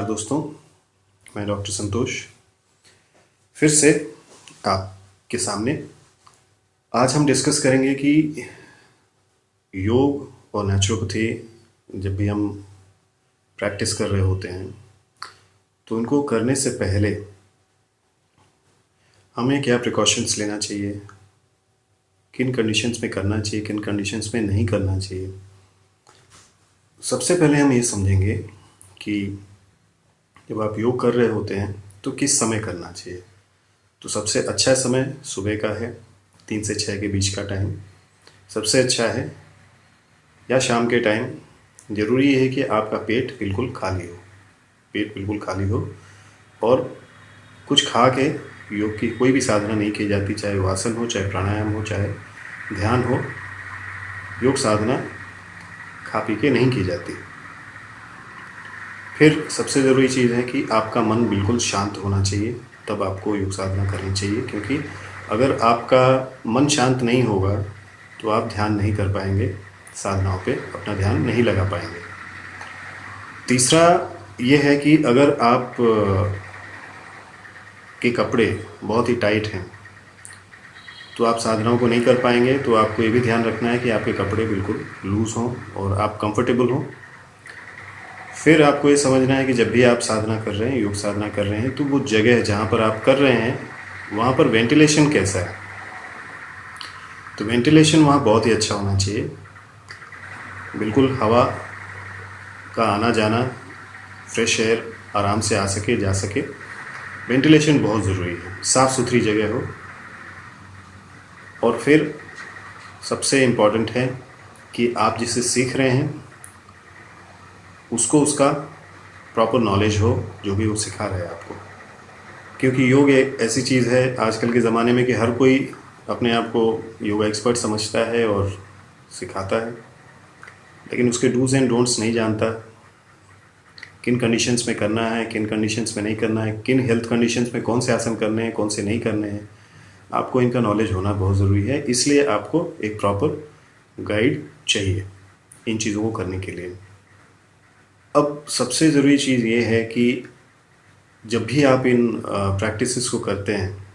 दोस्तों, मैं डॉक्टर संतोष फिर से आपके सामने। आज हम डिस्कस करेंगे कि योग और नेचुरोपैथी जब भी हम प्रैक्टिस कर रहे होते हैं तो उनको करने से पहले हमें क्या प्रिकॉशंस लेना चाहिए, किन कंडीशंस में करना चाहिए, किन कंडीशंस में नहीं करना चाहिए। सबसे पहले हम ये समझेंगे कि जब आप योग कर रहे होते हैं तो किस समय करना चाहिए। तो सबसे अच्छा समय सुबह का है, 3 से 6 के बीच का टाइम सबसे अच्छा है, या शाम के टाइम। ज़रूरी है कि आपका पेट बिल्कुल खाली हो और कुछ खा के योग की कोई भी साधना नहीं की जाती, चाहे वो आसन हो, चाहे प्राणायाम हो, चाहे ध्यान हो। योग साधना खा पी के नहीं की जाती। फिर सबसे ज़रूरी चीज़ है कि आपका मन बिल्कुल शांत होना चाहिए, तब आपको योग साधना करनी चाहिए, क्योंकि अगर आपका मन शांत नहीं होगा तो आप ध्यान नहीं कर पाएंगे, साधनाओं पे अपना ध्यान नहीं लगा पाएंगे। तीसरा ये है कि अगर आप के कपड़े बहुत ही टाइट हैं तो आप साधनाओं को नहीं कर पाएंगे। तो आपको ये भी ध्यान रखना है कि आपके कपड़े बिल्कुल लूज़ हों और आप कंफर्टेबल हों। फिर आपको ये समझना है कि जब भी आप साधना कर रहे हैं, योग साधना कर रहे हैं, तो वो जगह जहाँ पर आप कर रहे हैं वहाँ पर वेंटिलेशन कैसा है। तो वेंटिलेशन वहाँ बहुत ही अच्छा होना चाहिए, बिल्कुल हवा का आना जाना, फ्रेश एयर आराम से आ सके जा सके। वेंटिलेशन बहुत ज़रूरी है, साफ़ सुथरी जगह हो। और फिर सबसे इम्पॉर्टेंट है कि आप जिसे सीख रहे हैं उसको उसका प्रॉपर नॉलेज हो, जो भी वो सिखा रहा है आपको। क्योंकि योग एक ऐसी चीज़ है आजकल के ज़माने में कि हर कोई अपने आप को योगा एक्सपर्ट समझता है और सिखाता है, लेकिन उसके डूज़ एंड डोंट्स नहीं जानता। किन कंडीशंस में करना है, किन कंडीशंस में नहीं करना है, किन हेल्थ कंडीशंस में कौन से आसन करने हैं, कौन से नहीं करने हैं, आपको इनका नॉलेज होना बहुत ज़रूरी है। इसलिए आपको एक प्रॉपर गाइड चाहिए इन चीज़ों को करने के लिए। अब सबसे ज़रूरी चीज़ ये है कि जब भी आप इन प्रैक्टिसेस को करते हैं,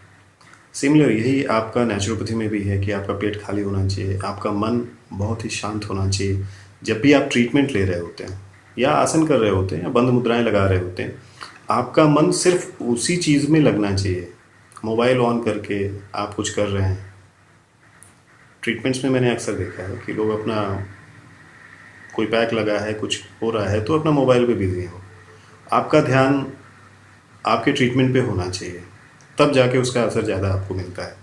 सिमिलर यही आपका नेचुरोपैथी में भी है कि आपका पेट खाली होना चाहिए, आपका मन बहुत ही शांत होना चाहिए। जब भी आप ट्रीटमेंट ले रहे होते हैं या आसन कर रहे होते हैं या बंद मुद्राएं लगा रहे होते हैं, आपका मन सिर्फ उसी चीज़ में लगना चाहिए। मोबाइल ऑन करके आप कुछ कर रहे हैं, ट्रीटमेंट्स में मैंने अक्सर देखा है कि लोग अपना कोई पैक लगा है, कुछ हो रहा है तो अपना मोबाइल पे बिजी हो। आपका ध्यान आपके ट्रीटमेंट पे होना चाहिए, तब जाके उसका असर ज़्यादा आपको मिलता है।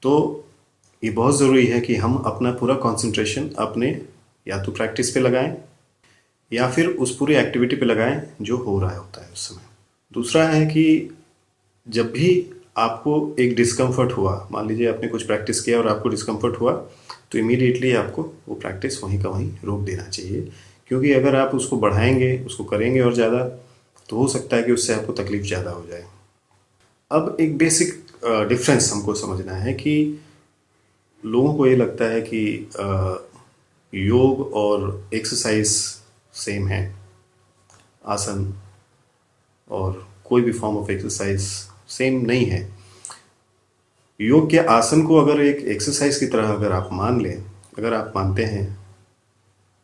तो ये बहुत ज़रूरी है कि हम अपना पूरा कंसंट्रेशन अपने या तो प्रैक्टिस पे लगाएं या फिर उस पूरी एक्टिविटी पे लगाएं जो हो रहा होता है उस समय। दूसरा है कि जब भी आपको एक डिस्कम्फर्ट हुआ, मान लीजिए आपने कुछ प्रैक्टिस किया और आपको डिस्कम्फर्ट हुआ, तो इमीडिएटली आपको वो प्रैक्टिस वहीं का वहीं रोक देना चाहिए। क्योंकि अगर आप उसको बढ़ाएंगे, उसको करेंगे और ज़्यादा, तो हो सकता है कि उससे आपको तकलीफ़ ज़्यादा हो जाए। अब एक बेसिक डिफरेंस हमको समझना है कि लोगों को ये लगता है कि योग और एक्सरसाइज सेम है, आसन और कोई भी फॉर्म ऑफ एक्सरसाइज सेम नहीं है। योग के आसन को अगर एक एक्सरसाइज की तरह अगर आप मान लें, अगर आप मानते हैं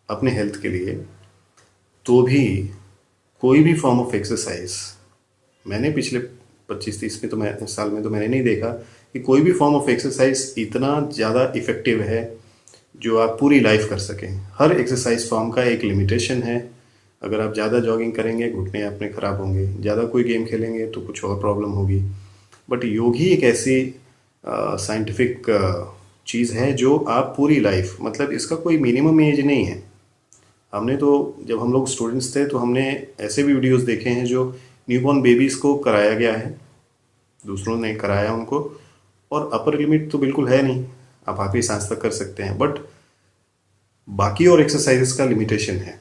अपने हेल्थ के लिए, तो भी कोई भी फॉर्म ऑफ एक्सरसाइज, मैंने पिछले 25-30 में तो मैं साल में तो मैंने नहीं देखा कि कोई भी फॉर्म ऑफ एक्सरसाइज इतना ज़्यादा इफ़ेक्टिव है जो आप पूरी लाइफ कर सकें। हर एक्सरसाइज फॉर्म का एक लिमिटेशन है। अगर आप ज़्यादा जॉगिंग करेंगे, घुटने अपने ख़राब होंगे, ज़्यादा कोई गेम खेलेंगे तो कुछ और प्रॉब्लम होगी। बट योग ही एक ऐसी साइंटिफिक चीज़ है जो आप पूरी लाइफ, मतलब इसका कोई मिनिमम एज नहीं है। हमने तो जब हम लोग स्टूडेंट्स थे तो हमने ऐसे भी वीडियोस देखे हैं जो न्यूबॉर्न बेबीज़ को कराया गया है, दूसरों ने कराया उनको, और अपर लिमिट तो बिल्कुल है नहीं, आप आखिरी सांस तक कर सकते हैं, बट बाकी और एक्सरसाइजेस का लिमिटेशन है।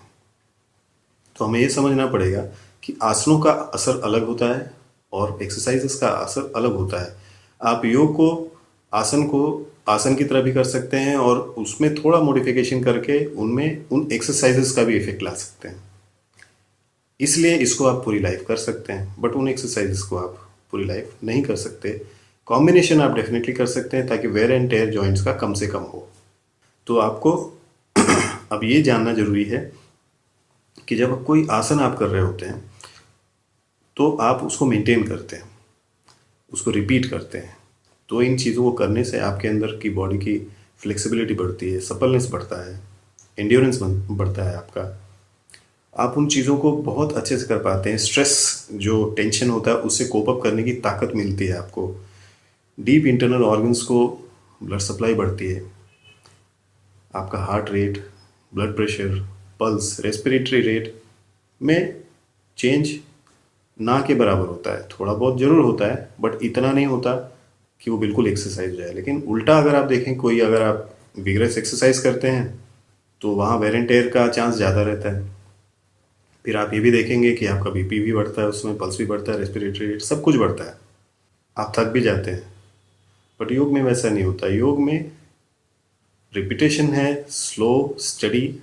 तो हमें ये समझना पड़ेगा कि आसनों का असर अलग होता है और एक्सरसाइजेस का असर अलग होता है। आप योग को आसन की तरह भी कर सकते हैं और उसमें थोड़ा मॉडिफिकेशन करके उनमें उन एक्सरसाइजेस का भी इफेक्ट ला सकते हैं। इसलिए इसको आप पूरी लाइफ कर सकते हैं, बट उन एक्सरसाइजेस को आप पूरी लाइफ नहीं कर सकते। कॉम्बिनेशन आप डेफिनेटली कर सकते हैं ताकि वेयर एंड टेयर जॉइंट्स का कम से कम हो। तो आपको अब ये जानना जरूरी है कि जब कोई आसन आप कर रहे होते हैं तो आप उसको मेंटेन करते हैं, उसको रिपीट करते हैं। तो इन चीज़ों को करने से आपके अंदर की बॉडी की फ्लेक्सिबिलिटी बढ़ती है, सपलनेस बढ़ता है, एंड्योरेंस बढ़ता है आपका। आप उन चीज़ों को बहुत अच्छे से कर पाते हैं। स्ट्रेस जो टेंशन होता है उससे कोप अप करने की ताकत मिलती है आपको। डीप इंटरनल ऑर्गन्स को ब्लड सप्लाई बढ़ती है। आपका heart rate, blood pressure, pulse, respiratory rate में चेंज ना के बराबर होता है। थोड़ा बहुत ज़रूर होता है, बट इतना नहीं होता कि वो बिल्कुल एक्सरसाइज हो जाए। लेकिन उल्टा अगर आप देखें, कोई अगर आप विगरस एक्सरसाइज करते हैं तो वहाँ वेर एंड टेयर का चांस ज़्यादा रहता है। फिर आप ये भी देखेंगे कि आपका बीपी भी बढ़ता है, उसमें पल्स भी बढ़ता है, रेस्पिरेटरी रेट सब कुछ बढ़ता है, आप थक भी जाते हैं। बट योग में वैसा नहीं होता। योग में रिपीटेशन है, स्लो स्टडी,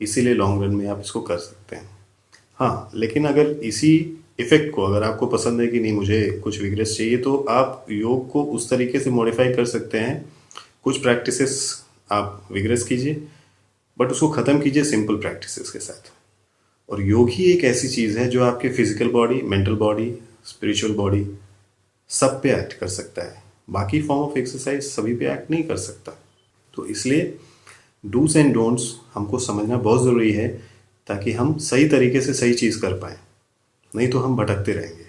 इसीलिए लॉन्ग रन में आप इसको कर सकते हैं। हाँ, लेकिन अगर इसी इफेक्ट को अगर आपको पसंद है कि नहीं मुझे कुछ विग्रेस चाहिए, तो आप योग को उस तरीके से मॉडिफाई कर सकते हैं। कुछ प्रैक्टिसेस आप विग्रेस कीजिए, बट उसको ख़त्म कीजिए सिंपल प्रैक्टिसेस के साथ। और योग ही एक ऐसी चीज़ है जो आपके physical body, mental body, spiritual body सब पे एक्ट कर सकता है। बाकी फॉर्म ऑफ एक्सरसाइज सभी पे एक्ट नहीं कर सकता। तो इसलिए डूज एंड डोंट्स हमको समझना बहुत ज़रूरी है ताकि हम सही तरीके से सही चीज़ कर पाएँ। नहीं तो हम भटकते रहेंगे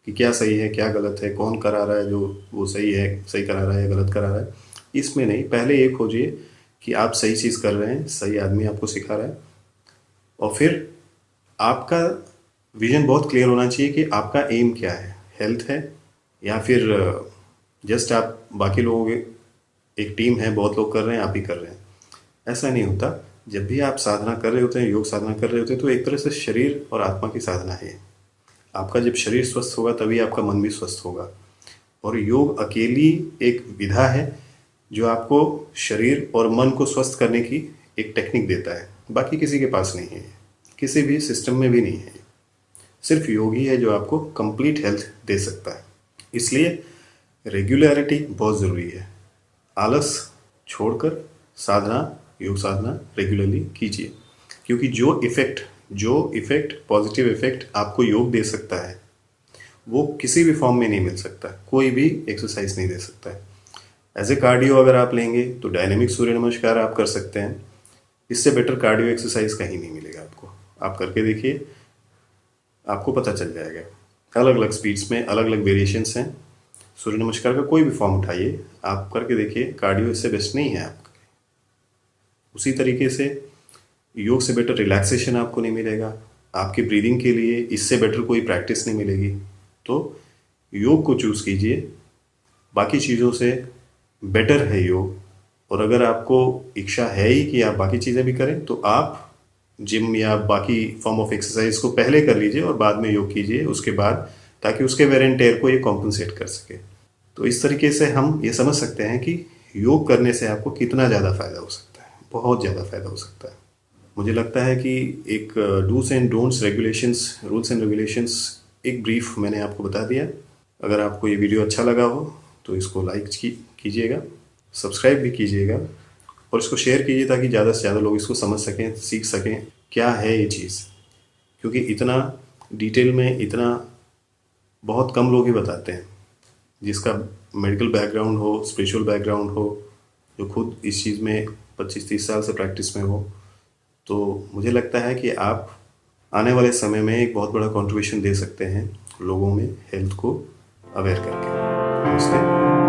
कि क्या सही है क्या गलत है, कौन करा रहा है जो वो सही है, सही करा रहा है या गलत करा रहा है। इसमें नहीं, पहले ये खोजिए कि आप सही चीज़ कर रहे हैं, सही आदमी आपको सिखा रहा है। और फिर आपका विजन बहुत क्लियर होना चाहिए कि आपका एम क्या है, हेल्थ है या फिर जस्ट आप बाकी लोगों के एक टीम है, बहुत लोग कर रहे हैं, आप ही कर रहे हैं। ऐसा नहीं होता। जब भी आप साधना कर रहे होते हैं, योग साधना कर रहे होते हैं, तो एक तरह से शरीर और आत्मा की साधना है। आपका जब शरीर स्वस्थ होगा तभी आपका मन भी स्वस्थ होगा। और योग अकेली एक विधा है जो आपको शरीर और मन को स्वस्थ करने की एक टेक्निक देता है। बाकी किसी के पास नहीं है, किसी भी सिस्टम में भी नहीं है। सिर्फ योग ही है जो आपको कंप्लीट हेल्थ दे सकता है। इसलिए रेगुलरिटी बहुत ज़रूरी है। आलस छोड़कर साधना, योग साधना रेगुलरली कीजिए, क्योंकि जो इफ़ेक्ट पॉजिटिव इफ़ेक्ट आपको योग दे सकता है वो किसी भी फॉर्म में नहीं मिल सकता, कोई भी एक्सरसाइज नहीं दे सकता है। एज ए कार्डियो अगर आप लेंगे तो डायनेमिक सूर्य नमस्कार आप कर सकते हैं। इससे बेटर कार्डियो एक्सरसाइज कहीं नहीं मिलेगा आपको। आप करके देखिए, आपको पता चल जाएगा। अलग अलग स्पीड्स में अलग अलग वेरिएशंस हैं। सूर्य नमस्कार का कोई भी फॉर्म उठाइए, आप करके देखिए, कार्डियो इससे बेस्ट नहीं है आपका। उसी तरीके से योग से बेटर रिलैक्सेशन आपको नहीं मिलेगा। आपकी ब्रीदिंग के लिए इससे बेटर कोई प्रैक्टिस नहीं मिलेगी। तो योग को चूज़ कीजिए, बाकी चीज़ों से बेटर है योग। और अगर आपको इच्छा है ही कि आप बाकी चीज़ें भी करें, तो आप जिम या बाकी फॉर्म ऑफ एक्सरसाइज को पहले कर लीजिए और बाद में योग कीजिए उसके बाद, ताकि उसके वेर एंड टेयर को ये कॉम्पनसेट कर सके। तो इस तरीके से हम ये समझ सकते हैं कि योग करने से आपको कितना ज़्यादा फ़ायदा हो सकता है। बहुत ज़्यादा फ़ायदा हो सकता है। मुझे लगता है कि एक dos and don'ts, regulations, rules and regulations एक ब्रीफ मैंने आपको बता दिया। अगर आपको ये वीडियो अच्छा लगा हो तो इसको लाइक कीजिएगा, सब्सक्राइब भी कीजिएगा और इसको शेयर कीजिए ताकि ज़्यादा से ज़्यादा लोग इसको समझ सकें, सीख सकें क्या है ये चीज़। क्योंकि इतना डिटेल में इतना बहुत कम लोग ही बताते हैं, जिसका मेडिकल बैकग्राउंड हो, स्पिरिचुअल बैकग्राउंड हो, जो खुद इस चीज़ में 25-30 साल से प्रैक्टिस में हो। तो मुझे लगता है कि आप आने वाले समय में एक बहुत बड़ा कंट्रीब्यूशन दे सकते हैं लोगों में हेल्थ को अवेयर करके। नमस्ते।